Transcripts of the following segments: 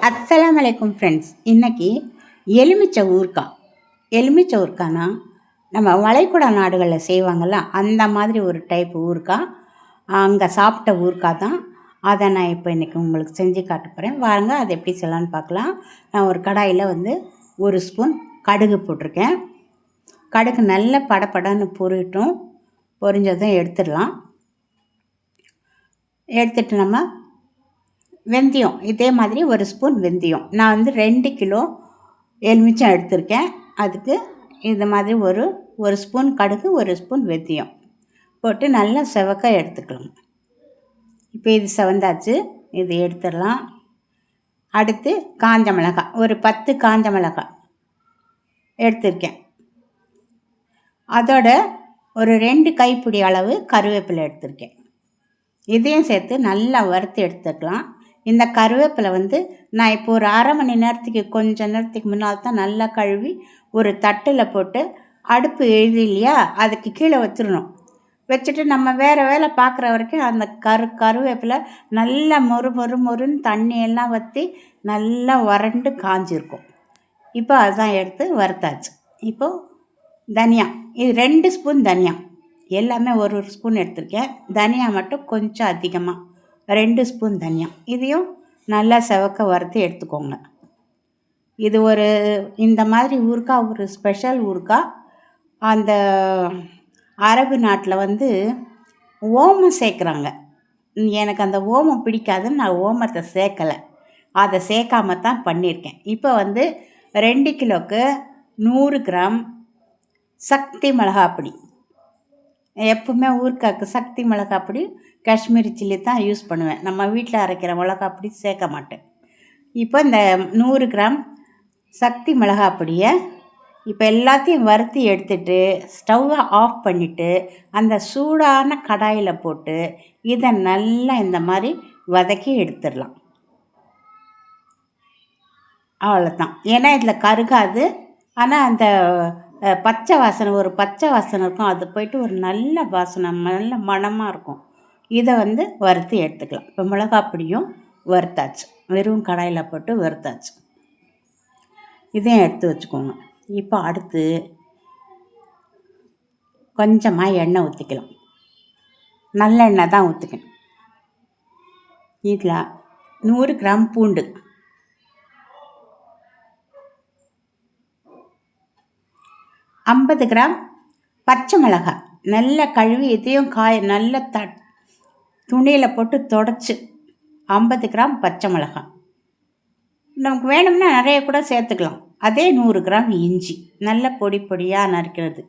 அஸ்ஸலாமு அலைக்கும் ஃப்ரெண்ட்ஸ். இன்றைக்கி எலுமிச்சை ஊறுகாய்னா நம்ம வளைகுடா நாடுகளில் செய்வாங்கள்ல, அந்த மாதிரி ஒரு டைப் ஊறுகாய். அங்கே சாப்பிட்ட ஊறுகாய் தான். அதை நான் இப்போ இன்றைக்கி உங்களுக்கு செஞ்சு காட்ட போகிறேன். வாங்க அதை எப்படி செய்யலான்னு பார்க்கலாம். நான் ஒரு கடாயில் ஒரு ஸ்பூன் கடுகு போட்டிருக்கேன். கடுகு நல்ல படப்படன்னு பொரிஞ்சதும் எடுத்துடலாம். எடுத்துட்டு நம்ம வெந்தயம், இதே மாதிரி ஒரு ஸ்பூன் வெந்தயம். நான் 2 கிலோ எலுமிச்சம் எடுத்திருக்கேன். அதுக்கு இந்த மாதிரி ஒரு ஸ்பூன் கடுகு, ஒரு ஸ்பூன் வெந்தயம் போட்டு நல்லா செவக்க எடுத்துக்கலாம். இப்போ இது செவந்தாச்சு, இது எடுத்துடலாம். அடுத்து காஞ்ச மிளகாய், ஒரு 10 காஞ்ச மிளகாய் எடுத்திருக்கேன். அதோட ஒரு 2 கைப்பிடி அளவு கருவேப்பிலை எடுத்திருக்கேன். இதையும் சேர்த்து நல்லா வறுத்து எடுத்துக்கலாம். இந்த கருவேப்பிலை நான் இப்போ ஒரு அரை மணி நேரத்துக்கு கொஞ்சம் நேரத்துக்கு முன்னால் தான் நல்லா கழுவி ஒரு தட்டில் போட்டு அடுப்பு எழுதி இல்லையா, அதுக்கு கீழே வச்சிடணும். வச்சுட்டு நம்ம வேறு வேலை பார்க்குற வரைக்கும் அந்த கருவேப்பிலை நல்லா மொறுன்னு தண்ணியெல்லாம் வற்றி நல்லா வறண்டு காஞ்சிருக்கும். இப்போ அதுதான் எடுத்து வறுத்தாச்சு. இப்போது தனியா, இது 2 ஸ்பூன் தனியா, எல்லாமே ஒரு ஸ்பூன் எடுத்திருக்கேன். தனியா மட்டும் கொஞ்சம் அதிகமாக 2 ஸ்பூன் தனியா. இதையும் நல்லா செவக்க வறுத்து எடுத்துக்கோங்க. இது இந்த மாதிரி ஊறுகாய் ஒரு ஸ்பெஷல் ஊறுகாய். அந்த அரபு நாட்டில் ஓமம் சேர்க்குறாங்க. எனக்கு அந்த ஓமம் பிடிக்காதுன்னு நான் ஓமத்தை சேர்க்கலை. அதை சேர்க்காம தான் பண்ணியிருக்கேன். இப்போ 2 கிலோவுக்கு 100 கிராம் சக்தி மிளகாப்பொடி. எப்பவுமே ஊறுகாய்க்கு சக்தி மிளகாப்பொடி, காஷ்மீரி சில்லி தான் யூஸ் பண்ணுவேன். நம்ம வீட்டில் அரைக்கிற மிளகாப்பொடி சேர்க்க மாட்டேன். இப்போ இந்த 100 கிராம் சக்தி மிளகாப்பொடியை இப்போ எல்லாத்தையும் வறுத்து எடுத்துட்டு ஸ்டவ்வை ஆஃப் பண்ணிவிட்டு அந்த சூடான கடாயில் போட்டு இதை நல்லா இந்த மாதிரி வதக்கி எடுத்துடலாம். அவ்வளோதான். ஏன்னா இதில் கருகாது. ஆனால் அந்த பச்சை வாசனை இருக்கும். அது போயிட்டு ஒரு நல்ல வாசனை, நல்ல மணமாக இருக்கும். இதை வறுத்து எடுத்துக்கலாம். இப்போ மிளகாப்பொடியும் வறுத்தாச்சு, வெறும் கடாயில் போட்டு வறுத்தாச்சு. இதையும் எடுத்து வச்சுக்கோங்க. இப்போ அடுத்து கொஞ்சமாக எண்ணெய் ஊற்றிக்கலாம். நல்லெண்ணெய் தான் ஊற்றிக்கணும். இதில் 100 கிராம் பூண்டு, 50 கிராம் பச்சை மிளகாய் நல்லா கழுவி இதையும் நல்ல துணியில் போட்டு தொடச்சி 50 கிராம் பச்சை மிளகாய். நமக்கு வேணும்னா நிறைய கூட சேர்த்துக்கலாம். அதே 100 கிராம் இஞ்சி நல்ல பொடியாக நறுக்கிறது.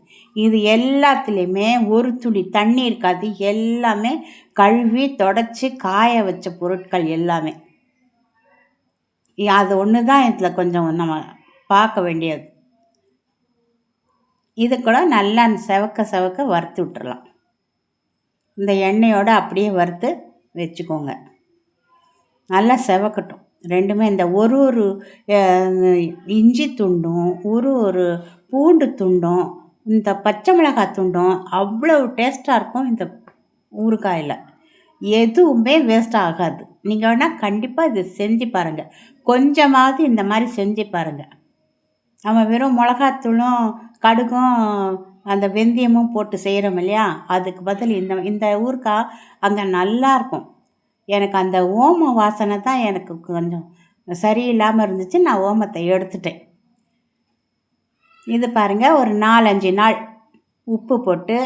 இது எல்லாத்துலேயுமே ஒரு துளி தண்ணி இருக்காது. எல்லாமே கழுவி தொடச்சி காய வச்ச பொருட்கள் எல்லாமே. அது ஒன்று தான் இதில் கொஞ்சம் நம்ம பார்க்க வேண்டியது. இது கூட நல்லா செவக்க வறுத்து விட்டுறலாம். இந்த எண்ணெயோடு அப்படியே வறுத்து வச்சுக்கோங்க. நல்லா செவக்கட்டும் ரெண்டுமே. இந்த ஒரு இஞ்சி துண்டும், ஒரு பூண்டு துண்டும், இந்த பச்சை மிளகாய் துண்டும் அவ்வளோ டேஸ்ட்டாக இருக்கும். இந்த ஊறுகாயில் எதுவுமே வேஸ்ட் ஆகாது. நீங்கள் வேணால் கண்டிப்பாக இது செஞ்சு பாருங்கள். கொஞ்சமாவது இந்த மாதிரி செஞ்சு பாருங்கள். நம்ம வெறும் மிளகாத்தூளும் கடுகும் அந்த வெந்தயமும் போட்டு செய்கிறோம் இல்லையா, அதுக்கு பதில் இந்த ஊறுகாய் அங்கே நல்லாயிருக்கும். எனக்கு அந்த ஓம வாசனை தான் எனக்கு கொஞ்சம் சரியில்லாமல் இருந்துச்சு. நான் ஓமத்தை எடுத்துட்டேன். இது பாருங்கள், ஒரு 4-5 நாள் உப்பு போட்டு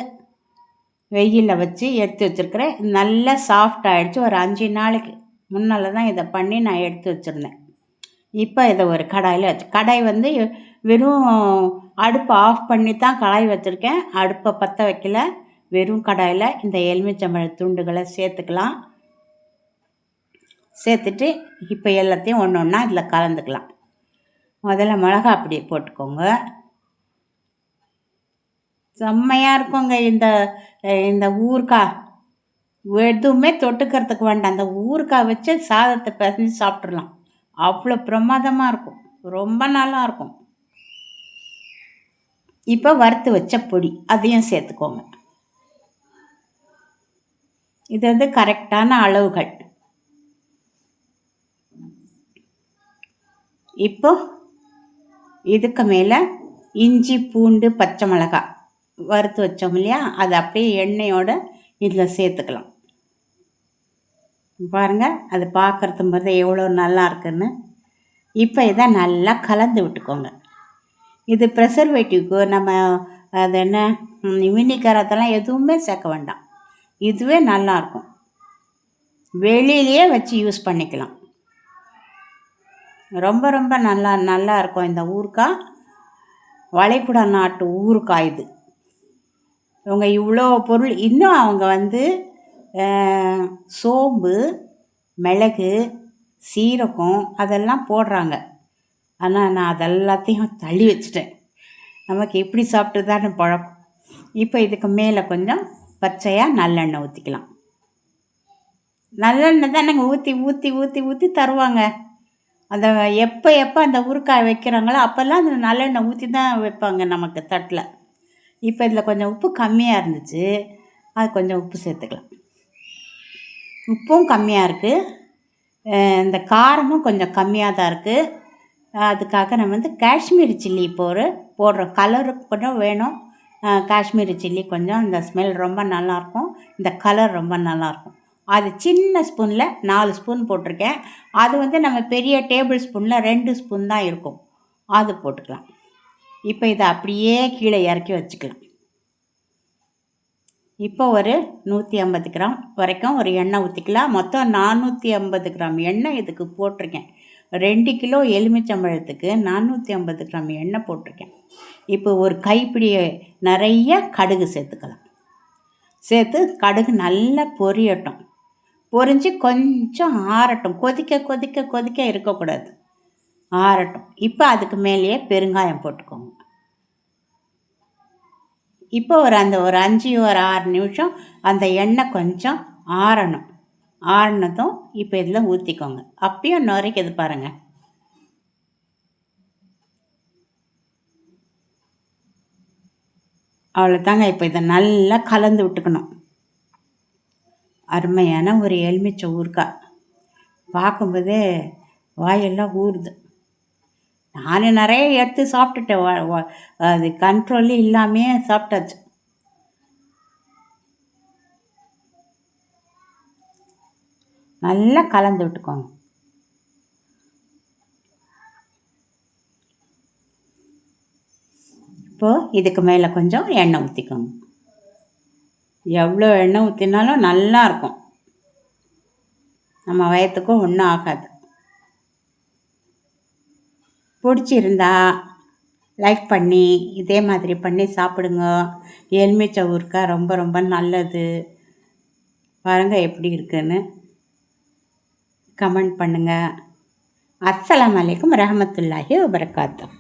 வெயிலில் வச்சு எடுத்து வச்சுருக்கிறேன். நல்லா சாஃப்ட் ஆகிடுச்சு. ஒரு 5 நாளைக்கு முன்னால் தான் இதை பண்ணி நான் எடுத்து வச்சுருந்தேன். இப்போ இதை ஒரு கடாயில் வச்சு, கடாய் வெறும் அடுப்பை ஆஃப் பண்ணி தான் கடாய் வச்சுருக்கேன். அடுப்பை பற்ற வைக்கல. வெறும் கடாயில் இந்த எலுமிச்சம்பழ துண்டுகளை சேர்த்துக்கலாம். சேர்த்துட்டு இப்போ எல்லாத்தையும் ஒன்று ஒன்றா இதில் கலந்துக்கலாம். முதல்ல மிளகாய் அப்படி போட்டுக்கோங்க. செம்மையாக இருக்குங்க இந்த ஊறுகாய். எதுவுமே தொட்டுக்கிறதுக்கு வேண்டாம். அந்த ஊறுகாய் வச்சு சாதத்தை பிசைஞ்சு சாப்பிட்றலாம். அவ்வளோ பிரமாதமாக இருக்கும். ரொம்ப நல்லாயிருக்கும். இப்போ வறுத்து வச்ச பொடி அதையும் சேர்த்துக்கோங்க. இது கரெக்டான அளவுகள். இப்போ இதுக்கு மேலே இஞ்சி பூண்டு பச்சை மிளகாய் வறுத்து வச்சோம் இல்லையா, அதை அப்படியே எண்ணெயோட இதில் சேர்த்துக்கலாம். பாருங்கள், அது பார்க்குறது போது எவ்வளோ நல்லா இருக்குன்னு. இப்போ இதை நல்லா கலந்து விட்டுக்கோங்க. இது ப்ரெசர்வேட்டிவ்க்கு நம்ம அது என்ன வினிகர் அதெல்லாம் எதுவுமே சேர்க்க வேண்டாம். இதுவே நல்லாயிருக்கும். வெளியிலேயே வச்சு யூஸ் பண்ணிக்கலாம். ரொம்ப ரொம்ப நல்லா இருக்கும் இந்த ஊறுகாய். வளைகுடா நாட்டு ஊறுகாய் இது. இவங்க இவ்வளோ பொருள் இன்னும் அவங்க வந்து சோம்பு, மிளகு, சீரகம் அதெல்லாம் போடுறாங்க. ஆனால் நான் அதெல்லாத்தையும் தள்ளி வச்சுட்டேன். நமக்கு இப்படி சாப்பிட்டு தானே பழக்கம். இப்போ இதுக்கு மேலே கொஞ்சம் பச்சையாக நல்லெண்ணெய் ஊற்றிக்கலாம். நல்லெண்ணெய் தானேங்க ஊற்றி ஊற்றி ஊற்றி ஊற்றி தருவாங்க. அந்த எப்போ அந்த ஊறுகாய் வைக்கிறாங்களோ அப்போல்லாம் அந்த நல்லெண்ணெய் ஊற்றி தான் வைப்பாங்க நமக்கு தட்டில். இப்போ இதில் கொஞ்சம் உப்பு கம்மியாக இருந்துச்சு, அது கொஞ்சம் உப்பு சேர்த்துக்கலாம். உப்பும் கம்மியாக இருக்குது, இந்த காரமும் கொஞ்சம் கம்மியாக தான் இருக்குது. அதுக்காக நம்ம வந்து காஷ்மீரி சில்லி போடுறோம். கலருக்கு கொஞ்சம் வேணும். காஷ்மீரி சில்லி கொஞ்சம் இந்த ஸ்மெல் ரொம்ப நல்லாயிருக்கும், இந்த கலர் ரொம்ப நல்லாயிருக்கும். அது சின்ன ஸ்பூனில் 4 ஸ்பூன் போட்டிருக்கேன். அது வந்து நம்ம பெரிய டேபிள் ஸ்பூனில் 2 ஸ்பூன் தான் இருக்கும், அது போட்டுக்கலாம். இப்போ இதை அப்படியே கீழே இறக்கி வச்சுக்கலாம். இப்போ ஒரு 150 கிராம் வரைக்கும் ஒரு எண்ணெய் ஊற்றிக்கலாம். மொத்தம் 450 கிராம் எண்ணெய் இதுக்கு போட்டிருக்கேன். 2 கிலோ எலுமிச்சம்பழத்துக்கு 450 கிராம் எண்ணெய் போட்டிருக்கேன். இப்போ ஒரு கைப்பிடி நிறைய கடுகு சேர்த்துக்கலாம். சேர்த்து கடுகு நல்லா பொரியட்டும். பொரிஞ்சு கொஞ்சம் ஆறட்டும். கொதிக்க கொதிக்க கொதிக்க இருக்கக்கூடாது, ஆறட்டும். இப்போ அதுக்கு மேலேயே பெருங்காயம் போட்டுக்கோங்க. இப்போ ஒரு 5-6 நிமிஷம் அந்த எண்ணெய் கொஞ்சம் ஆறணும். ஆறினதும் இப்போ இதில் ஊற்றிக்கோங்க. அப்பயும் நுரைக்குது பாருங்கள். அவ்வளோதாங்க. இப்போ இதை நல்லா கலந்து விட்டுக்கணும். அருமையான ஒரு எலுமிச்சை ஊறுகாய். பார்க்கும்போதே வாயெல்லாம் ஊறுது. நான் நிறைய எடுத்து சாப்பிட்டுட்டேன். அது கண்ட்ரோலே இல்லாமே சாப்பிட்டாச்சு. நல்லா கலந்து விட்டுக்கோங்க. இப்போது இதுக்கு மேலே கொஞ்சம் எண்ணெய் ஊற்றிக்கோங்க. எவ்வளோ எண்ணெய் ஊற்றினாலும் நல்லாயிருக்கும், நம்ம வயத்துக்கும் ஒன்றும் ஆகாது. பிடிச்சிருந்தா லைக் பண்ணி இதே மாதிரி பண்ணி சாப்பிடுங்க. எலுமிச்சை ஊறுகாய் ரொம்ப ரொம்ப நல்லது. பாருங்கள் எப்படி இருக்குன்னு கமெண்ட் பண்ணுங்கள். அஸ்ஸலாமு அலைக்கும் ரஹ்மத்துல்லாஹி வபரகாத்துஹு.